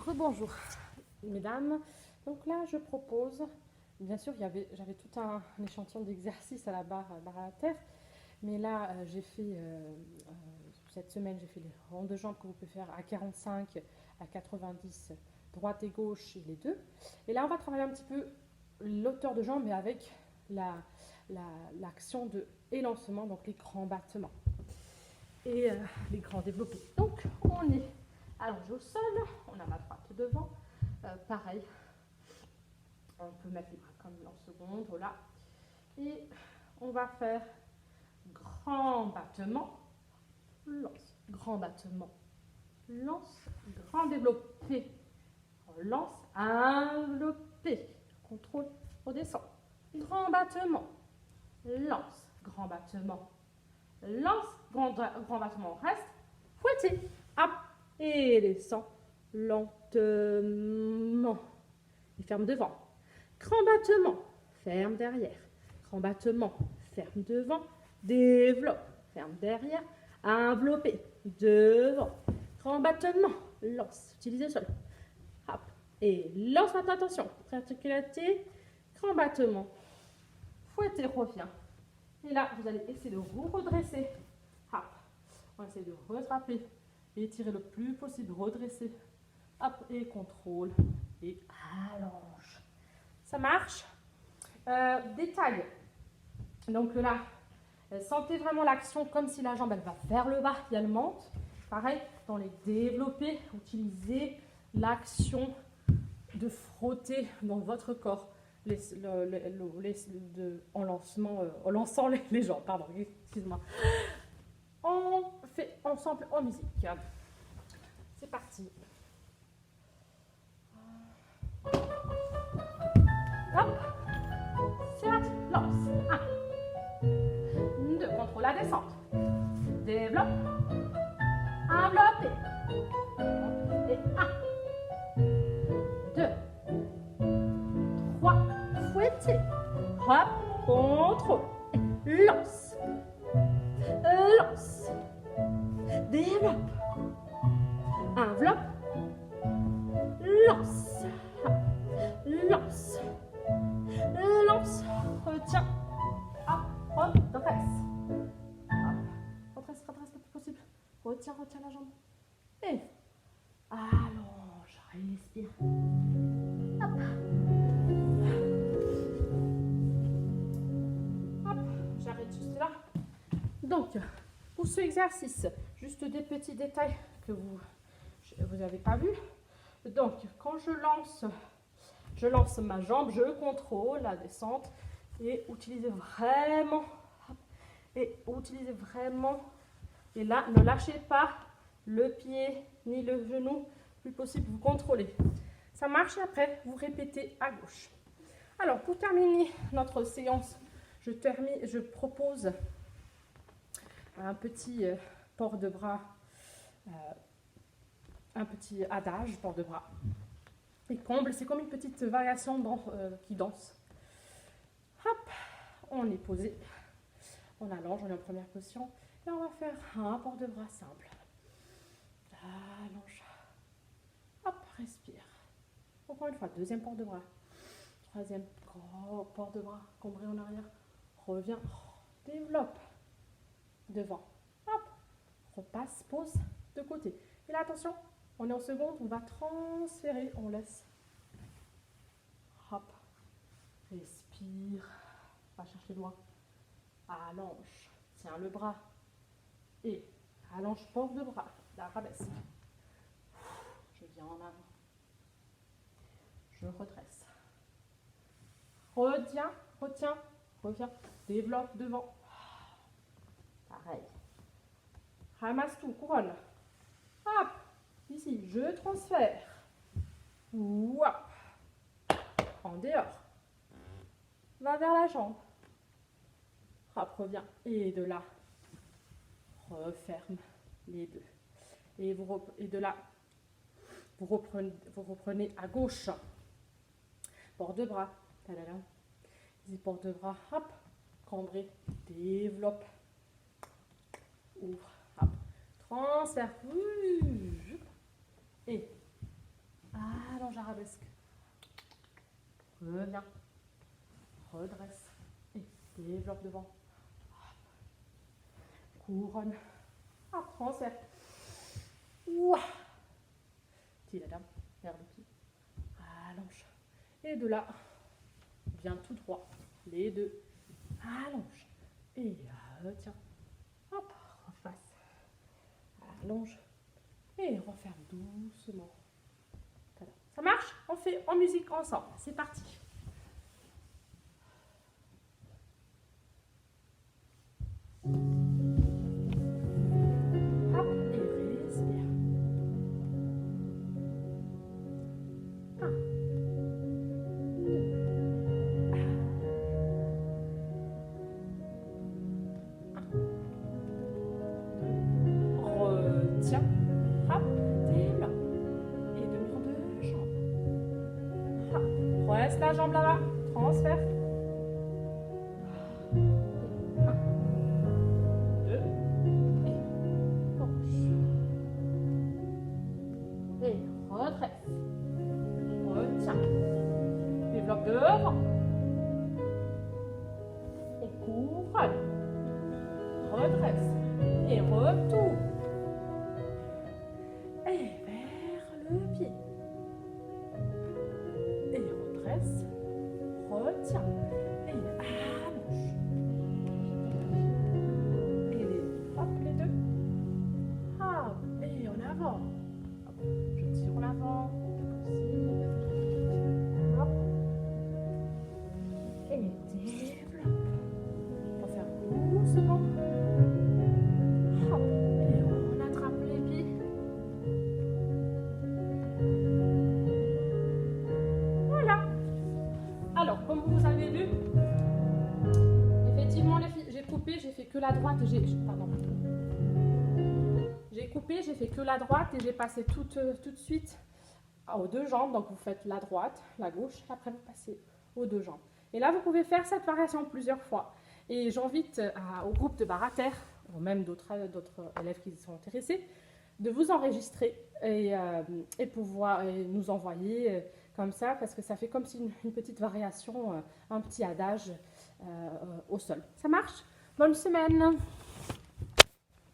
Rebonjour, mesdames. Donc là, je propose, bien sûr, j'avais tout un échantillon d'exercices à la barre à la terre, mais là, cette semaine, j'ai fait les ronds de jambes que vous pouvez faire à 45, à 90, droite et gauche, et les deux. Et là, on va travailler un petit peu l'hauteur de jambe, mais avec l'action de élancement, donc les grands battements et les grands développés. Donc, on est allongé au sol, on a ma droite devant, pareil, on peut mettre les bras comme en seconde, voilà, et on va faire grand battement, lance, grand battement, lance, grand développé, lance, enveloppé, contrôle, redescend, grand battement, lance, grand battement, lance, grand battement, reste, fouettez, hop, et descend lentement. Et ferme devant. Grand battement, ferme derrière. Grand battement, ferme devant. Développe, ferme derrière. Enveloppé, devant. Grand battement, lance. Utilisez le sol. Hop. Et lance maintenant, attention. Réarticulez. Grand battement. Fouettez, revient. Et là, vous allez essayer de vous redresser. Hop. On essaie de rattraper. Étirez le plus possible, redresser. Hop, et contrôle. Et allonge. Ça marche. Détail. Donc là, sentez vraiment l'action comme si la jambe elle va vers le bas et elle monte. Pareil, dans les développés, utilisez l'action de frotter dans votre corps en lançant les jambes. Pardon, excuse-moi. On fait ensemble en musique. C'est parti. Hop. C'est parti. Lance. 1. 2. Contrôle la descente. Développe. Enveloppé. Et 1. 2. 3. Fouettez. Hop. Contrôle. Et lance. Lance. Développe. Enveloppe. Lance. Lance. Lance. Retiens. Hop. Redresse. Hop. Redresse le plus possible. Retiens la jambe. Et allonge. Respire. Hop. Hop. J'arrête juste là. Donc, pour ce exercice, juste des petits détails que vous n'avez pas vus. Donc, quand je lance ma jambe, je contrôle la descente et utilisez vraiment, et là, ne lâchez pas le pied ni le genou, le plus possible, vous contrôlez. Ça marche et après, vous répétez à gauche. Alors, pour terminer notre séance, je propose un petit port de bras, un petit adage, port de bras. Et comble, c'est comme une petite variation qui danse. Hop, on est posé, on allonge, on est en première position. Et on va faire un port de bras simple. Allonge. Hop, respire. Encore une fois, deuxième port de bras. Troisième gros port de bras, cambré en arrière. Reviens, développe. Devant. Hop, repasse, pose de côté. Et là, attention, on est en seconde, on va transférer, on laisse. Hop, respire, va chercher loin. Allonge, tiens le bras. Et allonge, port de bras, la rabaisse. Je viens en avant. Je redresse. Retiens, reviens, développe devant. Pareil. Ramasse tout, couronne. Hop, ici, je transfère. Hop. En dehors. Va vers la jambe. Hop, reviens. Et de là, referme les deux. Et de là, vous reprenez à gauche. Port de bras. Ici, port de bras. Hop, cambré. Développe. Ouvre. Hop. Transfert. Et allonge arabesque. Reviens. Redresse. Et développe devant. Couronne. Hop, transfert. Ouah. Tire la dame vers le pied. Allonge. Et de là, viens tout droit. Les deux. Allonge. Et retiens. Hop, reface. Allonge. Et referme doucement. Voilà. Ça marche? On fait en musique ensemble. C'est parti. Hop, et respire. 1, 2, retiens. Hop, développe. Et demi en deux jambes. Hop, presse la jambe là-bas. Transfert. 1, 2, et gauche. Et redresse. Retiens. Développe devant. Et couronne. Redresse. Et retourne. Et vers le pied. Et redresse. Retiens. Et allonge. Et hop, les deux. Hop, et en avant. Hop, je tire en avant. Hop. Et développe. On va faire doucement. Hop, et on attrape les pieds. Voilà. Alors, comme vous avez vu, effectivement, les filles, j'ai coupé, j'ai fait que la droite. Pardon. J'ai coupé, j'ai fait que la droite et j'ai passé tout de suite aux deux jambes. Donc, vous faites la droite, la gauche, et après, vous passez aux deux jambes. Et là, vous pouvez faire cette variation plusieurs fois. Et j'invite au groupe de barre à terre, ou même d'autres élèves qui sont intéressés, de vous enregistrer et pouvoir nous envoyer comme ça, parce que ça fait comme si une petite variation, un petit adage au sol. Ça marche? Bonne semaine!